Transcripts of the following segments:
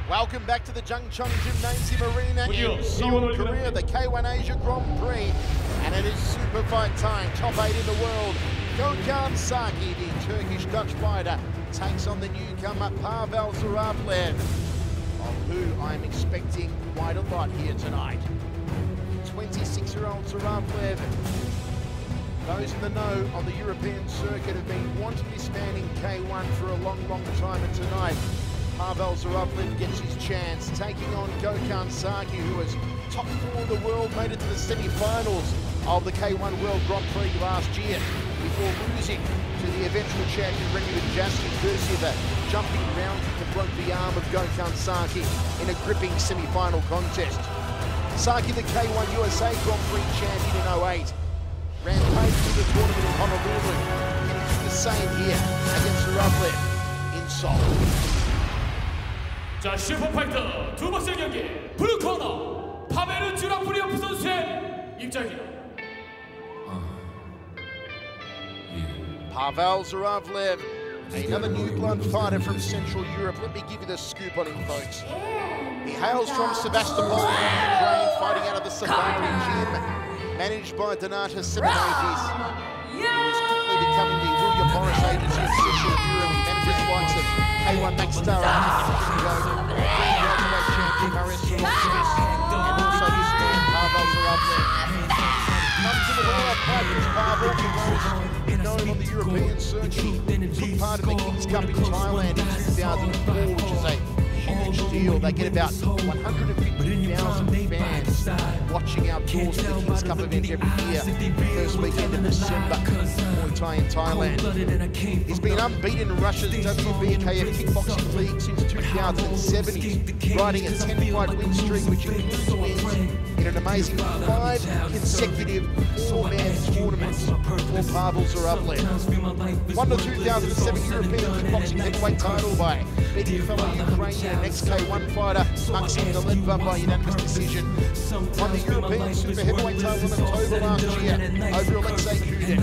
Welcome back to the Jungcheon Gymnasium Arena in Seoul, Korea, the K1 Asia Grand Prix. And it is super fight time, top 8 in the world. Gokhan Saki, the Turkish-Dutch fighter, takes on the newcomer Pavel Zhuravlov, of who I'm expecting quite a lot here tonight. 26-year-old Zhuravlov, those in the know on the European circuit have been wanting this man in K1 for a long, long time, and tonight Pavel Zhuravlov gets his chance, taking on Gokhan Saki, who was top 4 in the world, made it to the semi-finals of the K1 World Grand Prix last year, before losing to the eventual champion Remy Jasky, courtesy of a jumping round that broke the arm of Gokhan Saki in a gripping semi-final contest. Saki, the K1 USA Grand Prix champion in 08, ran paid through the tournament in Honolulu, and he did the same here against Zhuravlov in Seoul. 자, 슈퍼파이터 두 번째 경기 블루 코너 파벨 주라프리오프 선수의 입장입니다. Pavel Zhuravlov, another new blood fighter from Central Europe. Let me give you the scoop on him, folks. He hails from Sevastopol, Ukraine, fighting out of the Safari gym, managed by Donata Simonetis. He is quickly becoming the William Morris agency of Central Europe. He manages fights of K1 Max Star welterweight champion Marius Sorokiewicz, and also this man, Pavel Zhuravlov. Comes in the world fighting Pavel, who know him on the European circuit. Took part in the Kings Cup in Thailand in 2004, which is a huge deal. They get about 150,000 fans watching outdoors at the Kings Cup event every year. First weekend of December, Muay Thai in Thailand. He's been unbeaten in Russia's WBKF Kickboxing League since 2007. He's riding a 10-fight win streak, which includes wins in an amazing 5 consecutive 4-man tournaments for Pavel Zhuravlov. Won the 2007 European Kickboxing heavyweight title by beating fellow Ukrainian and ex-K1 fighter Maxim Daledva by unanimous decision. Won the European Super Heavyweight title in October last year over Alexei Kudin.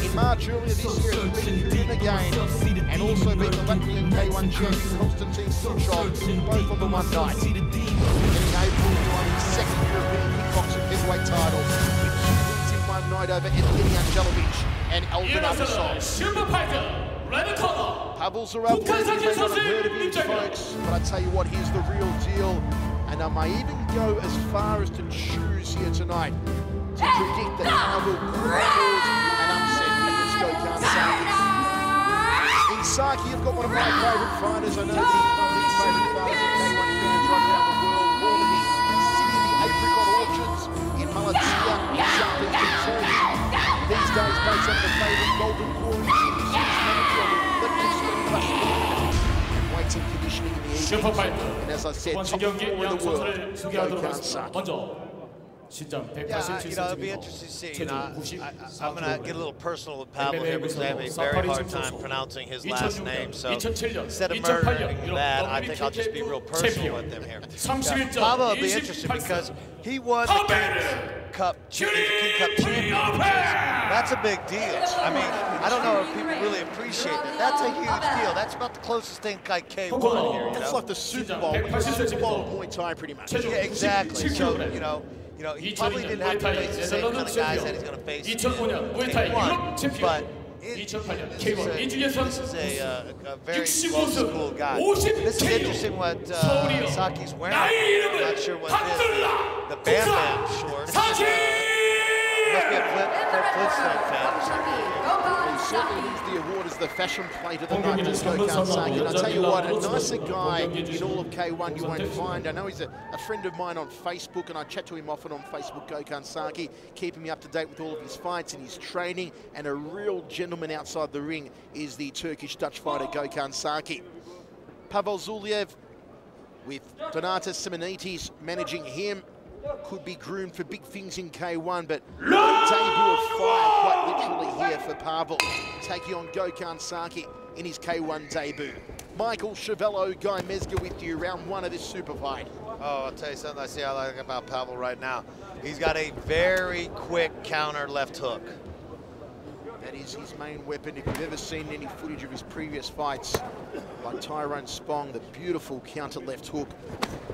In March earlier this year, he beat Kudin again, and also beat the Latvian K1 champion Konstantin Suchov, both on the one night. In April, he won his second European Kickboxing heavyweight title with 2 wins in one night over Evgeny Angelovich and Elvin Abasov. Pavel Zhuravlov, you may not have heard of him, folks, but I tell you what, he's the real deal. And I may even go as far as to choose here tonight to predict that Pavel could cause an upset against Gokhan Saki. In Saki, you've got one of my favourite fighters. I know that he's one of these favourite fighters of K1 fans right around the world. Born in the city of the apricot orchards in Malatya, southeastern Turkey. These days, based on the favourite Golden Glory City, manager of the weights and conditioning in the evening. And as I said, top 4 in the world, Gokhan Saki. Yeah, it'll be interesting to see. I'm going to get a little personal with Pavel here because I have a very hard time pronouncing his last name. So instead of murdering that, I think I'll just be real personal with him here. Pavel will be interesting because he won the King Cup championship. That's a big deal. I mean, I don't know if people really appreciate that. That's a huge deal. That's about the closest thing like K1 here. That's like the Super Bowl. The Super Bowl of Muay Thai, pretty much. Yeah, exactly. So, you know, he probably didn't have to face the same kind of guys that he's going to face in K1, but this is a very old-school guy. This is interesting what Saki's wearing. I'm not sure what it is. The Bam Bam shorts. Must be a Flintstone fan or something. He certainly wins the award as the fashion plate of the night for Gokhan Saki. And I'll tell you what, a nicer guy in all of K1 you won't find. I know he's a friend of mine on Facebook, and I chat to him often on Facebook, Gokhan Saki, keeping me up to date with all of his fights and his training. And a real gentleman outside the ring is the Turkish-Dutch fighter Gokhan Saki. Pavel Zhuravlov, with Donata Simonetis managing him, could be groomed for big things in K1, but a debut of fire quite literally here for Pavel, taking on Gokhan Saki in his K1 debut. Michael Chavello, Guy Mezger with you, round 1 of this super fight. Oh, I'll tell you something I like about Pavel right now. He's got a very quick counter left hook. That is his main weapon. If you've ever seen any footage of his previous fights, like Tyrone Spong, the beautiful counter left hook.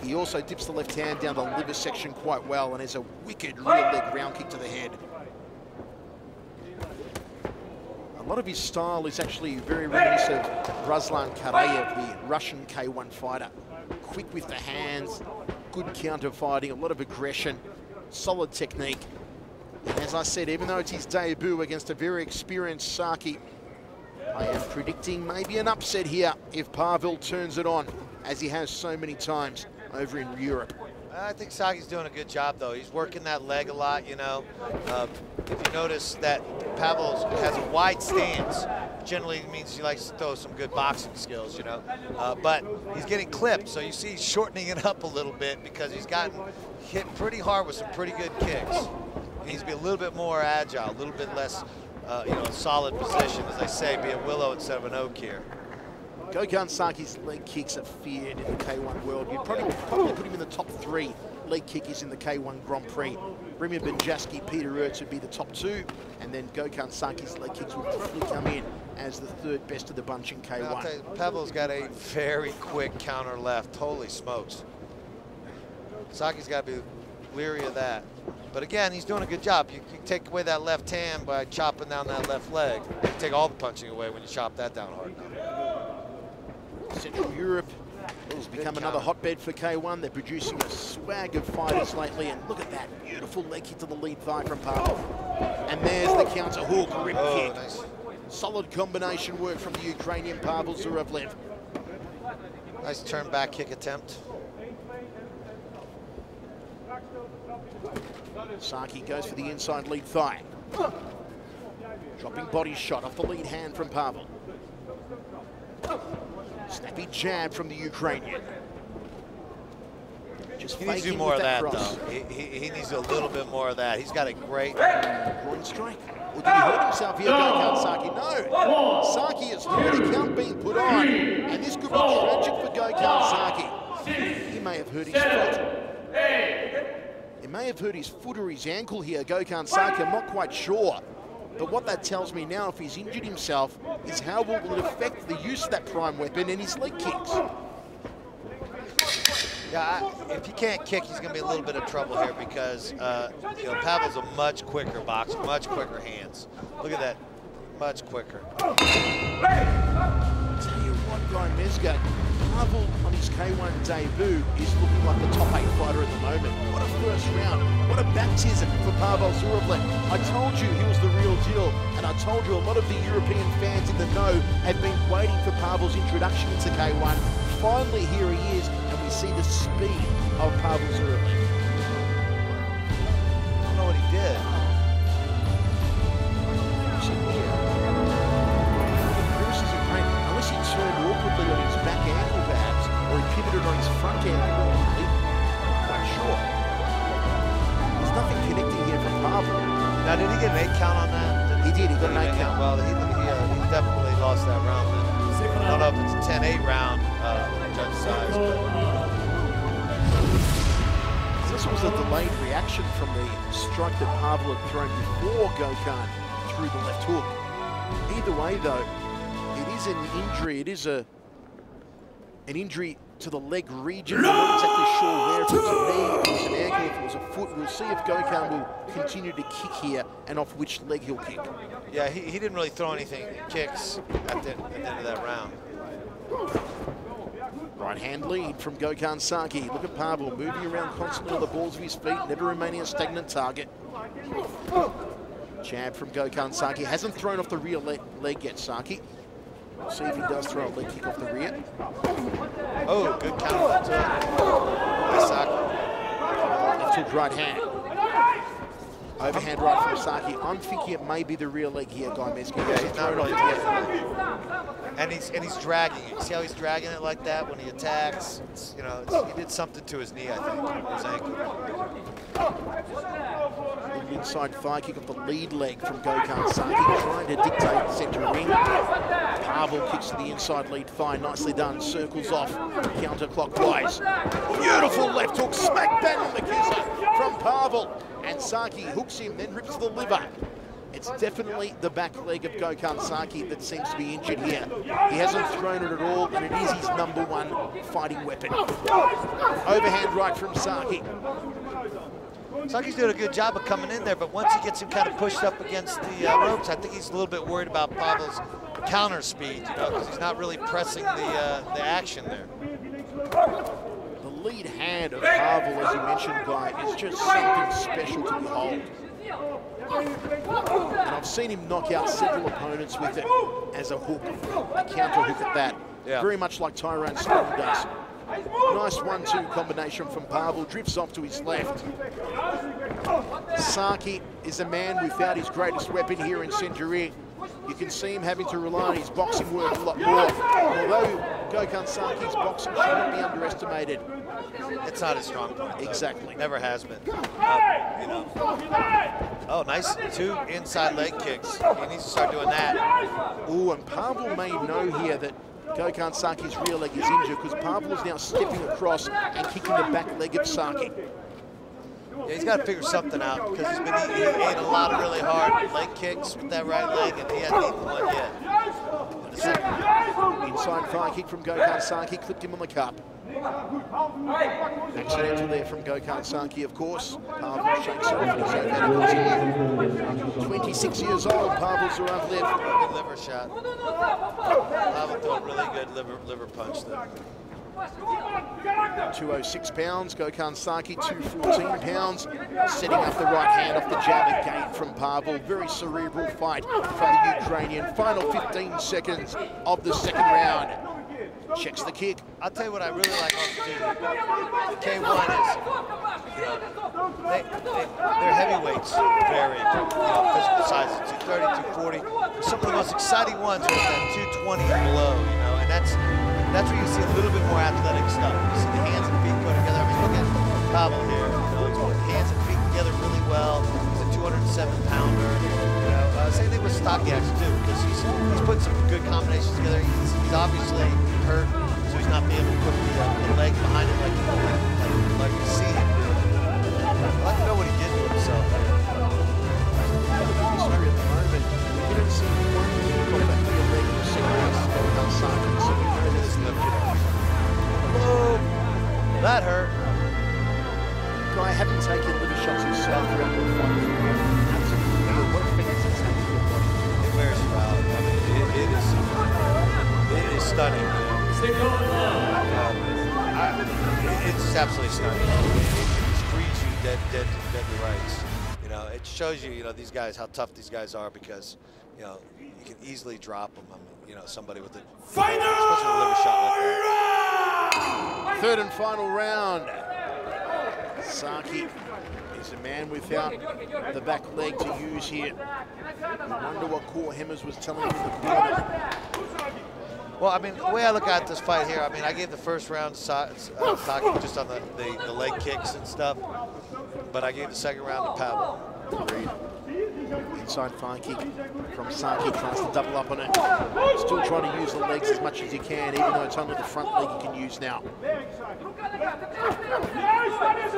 He also dips the left hand down the liver section quite well and has a wicked rear leg round kick to the head. A lot of his style is actually very reminiscent of Ruslan Karayev, the Russian K1 fighter. Quick with the hands, good counter fighting, a lot of aggression, solid technique. And as I said, even though it's his debut against a very experienced Saki, I am predicting maybe an upset here if Pavel turns it on, as he has so many times over in Europe. I think Saki's doing a good job, though. He's working that leg a lot, you know. If you notice that Pavel has a wide stance, generally means he likes to throw some good boxing skills, you know. But he's getting clipped, so you see he's shortening it up a little bit because he's gotten hit pretty hard with some pretty good kicks. He needs to be a little bit more agile, a little bit less, you know, solid position, as they say, be a willow instead of an oak here. Gokhan Saki's leg kicks are feared in the K1 world. You'd probably put him in the top 3 leg kickers in the K1 Grand Prix. Rimir Benjaski, Peter Ertz would be the top 2, and then Gokhan Saki's leg kicks would probably come in as the 3rd best of the bunch in K1. I'll tell you, Pavel's got a very quick counter left. Holy smokes. Saki's got to be leery of that. But again, he's doing a good job. You can take away that left hand by chopping down that left leg. You can take all the punching away when you chop that down hard enough. Central Europe has become another hotbed for K1. They're producing a swag of fighters lately, and look at that beautiful leg kick to the lead thigh from Pavel. And there's the counter hook, rip kick. Nice. Solid combination work from the Ukrainian Pavel Zhuravlov. Nice turn back kick attempt. Saki goes for the inside lead thigh. Dropping body shot off the lead hand from Pavel. Snappy jab from the Ukrainian. Just he needs to do more of that, though. He needs a little bit more of that. He's got a great groin strike. Or did he hurt himself here, Gokhan Saki? No. Saki has heard a count being put on, and this could be tragic for Gokhan Saki. He may have hurt his foot. It may have hurt his foot or his ankle here, Gokhan Saki. I'm not quite sure. But what that tells me now, if he's injured himself, is how will it affect the use of that prime weapon and his leg kicks. Yeah, if he can't kick, he's going to be a little bit of trouble here because you know, Pavel's a much quicker boxer, much quicker hands. Look at that, much quicker. I'll tell you what, Guy Mesga, Pavel on his K1 debut is looking like the top 8 fighter at the moment. What a first round. What a baptism for Pavel Zhuravlov. I told you he was the real deal, and I told you a lot of the European fans in the know had been waiting for Pavel's introduction into K1. Finally, here he is, and we see the speed of Pavel Zhuravlov. I don't know what he did. Unless he turned awkwardly on his back ankle, perhaps, or he pivoted on his front ankle. I'm not sure. There's nothing connecting here from Pavel. Now, did he get an 8 count on that? He did. He got an 8 count. Well, he definitely lost that round then. I don't know if it's a 10-8 round judge size. This was a delayed reaction from the strike that Pavel had thrown before Gokhan threw the left hook. Either way, though, it is an injury. It is an injury to the leg region. We're not exactly sure where. If it was a knee, if it was an ankle, if it was a foot. We'll see if Gokhan will continue to kick here and off which leg he'll kick. Yeah, he didn't really throw anything kicks at the end of that round. Right hand lead from Gokhan Saki. Look at Pavel moving around constantly on the balls of his feet, never remaining a stagnant target. Jab from Gokhan Saki. Hasn't thrown off the rear leg yet, Saki. We'll see if he does throw a leg kick off the rear. Oh, good counter to by Saki. Left hook right hand. Overhand right from Saki. I'm thinking it may be the rear leg here, Guy Mesga. Yeah, he's not really and he's dragging it. See how he's dragging it like that when he attacks? It's, you know, he did something to his knee, I think, or his ankle. Inside thigh kick off the lead leg from Gokhan Saki, trying to dictate center ring. Pavel kicks to the inside lead thigh, nicely done, circles off, counterclockwise. Beautiful left hook, smack bang on the kisser from Pavel. And Saki hooks him, then rips the liver. It's definitely the back leg of Gokhan Saki that seems to be injured here. He hasn't thrown it at all, and it is his #1 fighting weapon. Overhand right from Saki. Saki's doing a good job of coming in there, but once he gets him kind of pushed up against the ropes, I think he's a little bit worried about Pavel's counter speed, you know, because he's not really pressing the action there. The lead hand of Pavel, as you mentioned, Guy, is just something special to behold. And I've seen him knock out several opponents with it as a hook, a counter hook at that. Yeah. Very much like Tyrone Strong does. Nice 1-2 combination from Pavel, drifts off to his left. Saki is a man without his greatest weapon here in Century. You can see him having to rely on his boxing work a lot more. Although Gokhan Saki's boxing should not be underestimated. It's not his strong point. Exactly. Never has been. You know. Oh, nice 2 inside leg kicks. He needs to start doing that. Ooh, and Pavel may know here that Gokhan Saki's rear leg is injured because Pavel is now stepping across and kicking the back leg of Saki. Yeah, he's got to figure something out because he ate a lot of really hard leg kicks with that right leg, and he hasn't eaten one yet. Inside thigh kick from Gokhan Saki, clipped him on the cup. Accidental there from Gokhan Saki, of course. Pavel shakes off and he's okay to continue. 26 years old, Pavel Zhuravlov. Good liver shot. Pavel threw a really good liver punch there. 206 pounds, Gokhan Saki 214 pounds, setting up the right hand off the jab again from Pavel. Very cerebral fight from the Ukrainian. Final 15 seconds of the second round. Checks the kick. I'll tell you what I really like on the K1 is, you know, they're heavyweights, very physical sizes, 230, 240. Some of the most exciting ones are at 220 and below, you know, and that's where you see a little bit more athletic stuff. You see the hands and feet go together. I mean, look at Pavel here. You know, he's putting hands and feet together really well. He's a 207-pounder. You know, same thing with Stocky actually too, because he's putting some good combinations together. He's obviously hurt, so he's not being able to put the leg behind it like we see him do. I'd like to know what he did to himself. History at the moment, we didn't see one kick off that rear leg in the second round of Gokhan Saki, so we know that it's left it off. Whoa, that hurt. Guy, having taken liver shots himself throughout the fight, absolutely what effect does it have to your body? It wears you out. I mean, it is stunning. It's just absolutely stunning. It frees you dead to rights. You know, it shows you, these guys, how tough these guys are because, you can easily drop them. Somebody with especially a liver shot like that. Third and final round. Saki is a man without the back leg to use here. I wonder what Core Hemmers was telling him in the corner. Well, I mean, the way I look at this fight here, I mean, I gave the first round to Saki just on the leg kicks and stuff, but I gave the second round to Pavel. Agreed. Inside thigh kick from Saki, tries to double up on it. Still trying to use the legs as much as he can, even though it's only the front leg he can use now.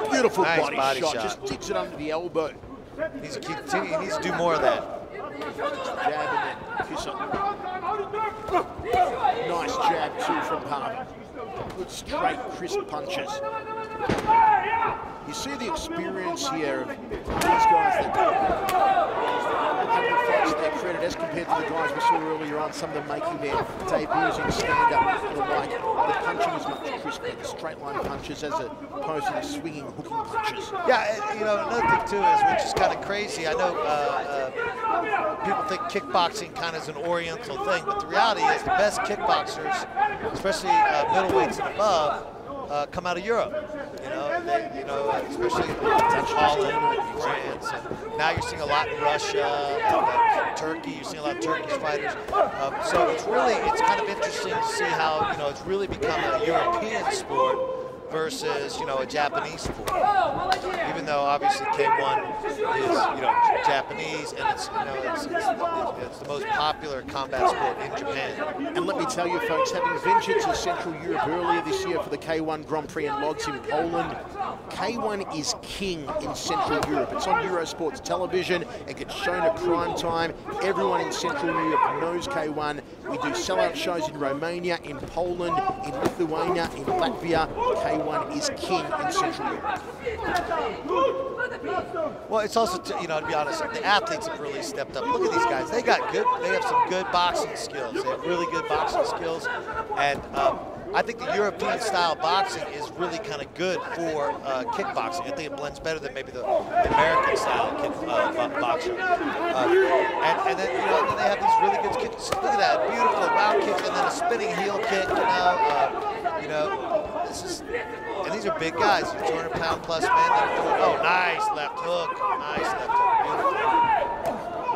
Beautiful nice body shot, just digs it under the elbow. He needs to do more of that. Jab and then kiss up. Nice jab too from Pavel. Good straight, crisp punches. You see the experience here of these guys that have the fights to their credit as compared to the guys we saw earlier on, some of them making their debuts in stand-up and the like. The punching is much crisper, the straight line punches as opposed to the swinging, hooking punches. Yeah, another thing too is, which is kind of crazy, I know people think kickboxing kind of is an oriental thing, but the reality is the best kickboxers, especially middleweights and above, come out of Europe. Especially Holland, France, and now you're seeing a lot in Russia, Turkey. You're seeing a lot of Turkish fighters. So it's kind of interesting to see how it's really become a European sport versus, you know, a Japanese sport. Even though obviously K1 is, you know, Japanese, and it's, you know, it's the most popular combat sport in Japan. And let me tell you folks, having ventured to Central Europe earlier this year for the K1 Grand Prix in Lodz in Poland, K1 is king in Central Europe. It's on Eurosport's television, it gets shown at prime time. Everyone in Central Europe knows K1. We do sellout shows in Romania, in Poland, in Lithuania, in Latvia. K1 is king in Central Europe. Well, it's also, you know, to be honest, the athletes have really stepped up. Look at these guys. They have some good boxing skills. They have really good boxing skills. And I think the European style boxing is really kind of good for kickboxing. I think it blends better than maybe the American style boxing. And then, you know, then they have these really good kicks. Look at that, beautiful round kick, and then a spinning heel kick. You know, this is, and these are big guys, 200-pound plus men. Oh, nice left hook, beautiful.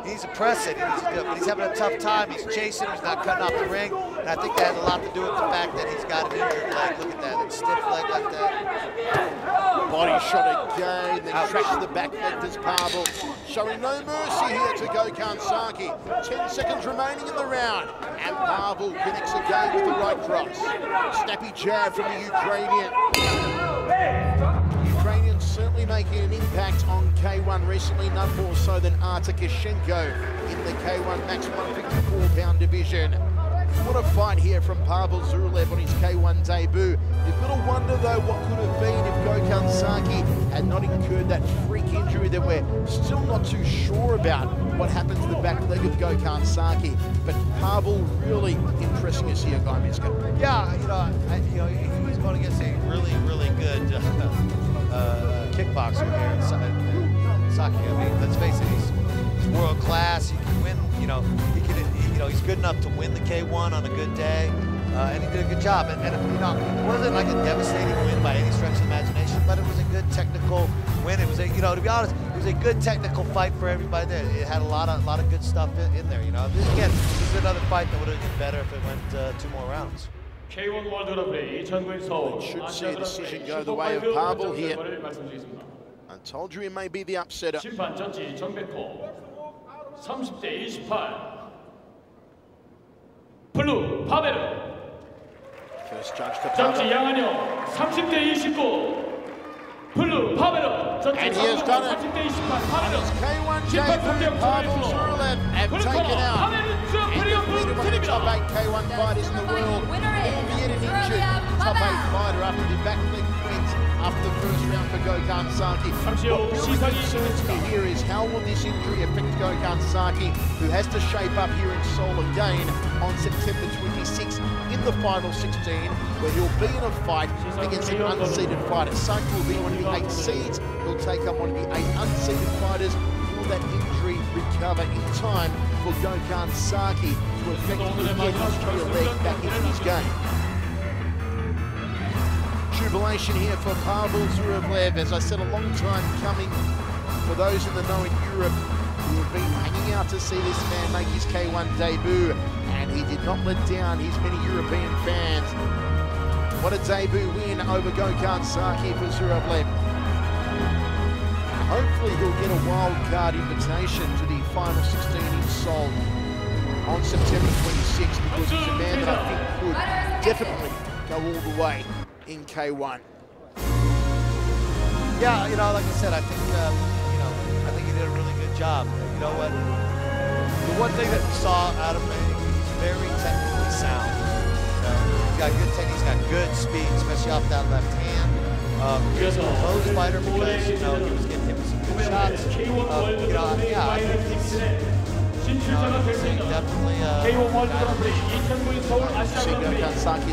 He needs to press it, but he's having a tough time. He's chasing, he's not cutting off the ring. And I think that has a lot to do with the fact that he's got an injured leg. Look at that, stiff leg like that. Body shot again, then tracks the back leg to Pavel. Showing no mercy here to Gokhan Saki. 10 seconds remaining in the round. And Pavel connects again with the right cross. Snappy jab from the Ukrainian. Ukrainians certainly making an impact on K1 recently, none more so than Artur Kashenko in the K1 Max 154-pound division. What a fight here from Pavel Zhuravlov on his K1 debut. You've got to wonder, though, what could have been if Gokhan Saki had not incurred that freak injury that we're still not too sure about what happened to the back leg of Gokhan Saki. But Pavel really impressing us here, Guy Miska. Yeah, you know, he's going against a really, really good kickboxer here. Saki, I mean, let's face it, he's world class. He can win. You know, he's good enough to win the K1 on a good day, and he did a good job. And you know, it wasn't like a devastating win by any stretch of the imagination, but it was a good technical win. It was a, you know, to be honest, it was a good technical fight for everybody there. It had a lot of good stuff in there. You know, again, this is another fight that would have been better if it went 2 more rounds. K1 World Grand-Prix 2009 서울 should see a decision go the way of Pavel here. I told you he may be the upsetter. 심판 저지 정백호 30대 28 블루 파베르 First judge to 저지 Pavel. 양한영 30대 29 블루 파베르 저지 And he has done it. 30대 28 파베르 K1 debut, Pavel Zhuravlov have taken out one of the top 8 K1 fighters in the world. Yet an injured top 8 fighter after the back leg went after the first round for Gokhan Saki. What really concerns me here is how will this injury affect Gokhan Saki, who has to shape up here in Seoul again on September 26th in the final 16, where he'll be in a fight against an unseeded fighter. Saki will be one of the 8 seeds. He'll take up one of the 8 unseeded fighters. Will that injury recover in time for Gokhan Saki to effectively get his rear leg back into his game? Jubilation here for Pavel Zhuravlov. As I said, a long time coming for those in the know in Europe who have been hanging out to see this man make his K1 debut, and he did not let down his many European fans. What a debut win over Gokhan Saki for Zhuravlov. Hopefully he'll get a wild card invitation to the final 16 in Seoul on September 26th, because he's a man that I think could definitely go all the way in K1. Yeah, you know, like I said, I think you know, I think he did a really good job. You know what? The one thing that we saw out of him, he's very technically sound. He's got good technique, he's got good speed, especially off that left hand. He's a close fighter because, you know, he was getting hit with some good shots. You know, yeah, I think he's definitely K1 World Grand-Prix 2009 서울 아시아 Gokhan Saki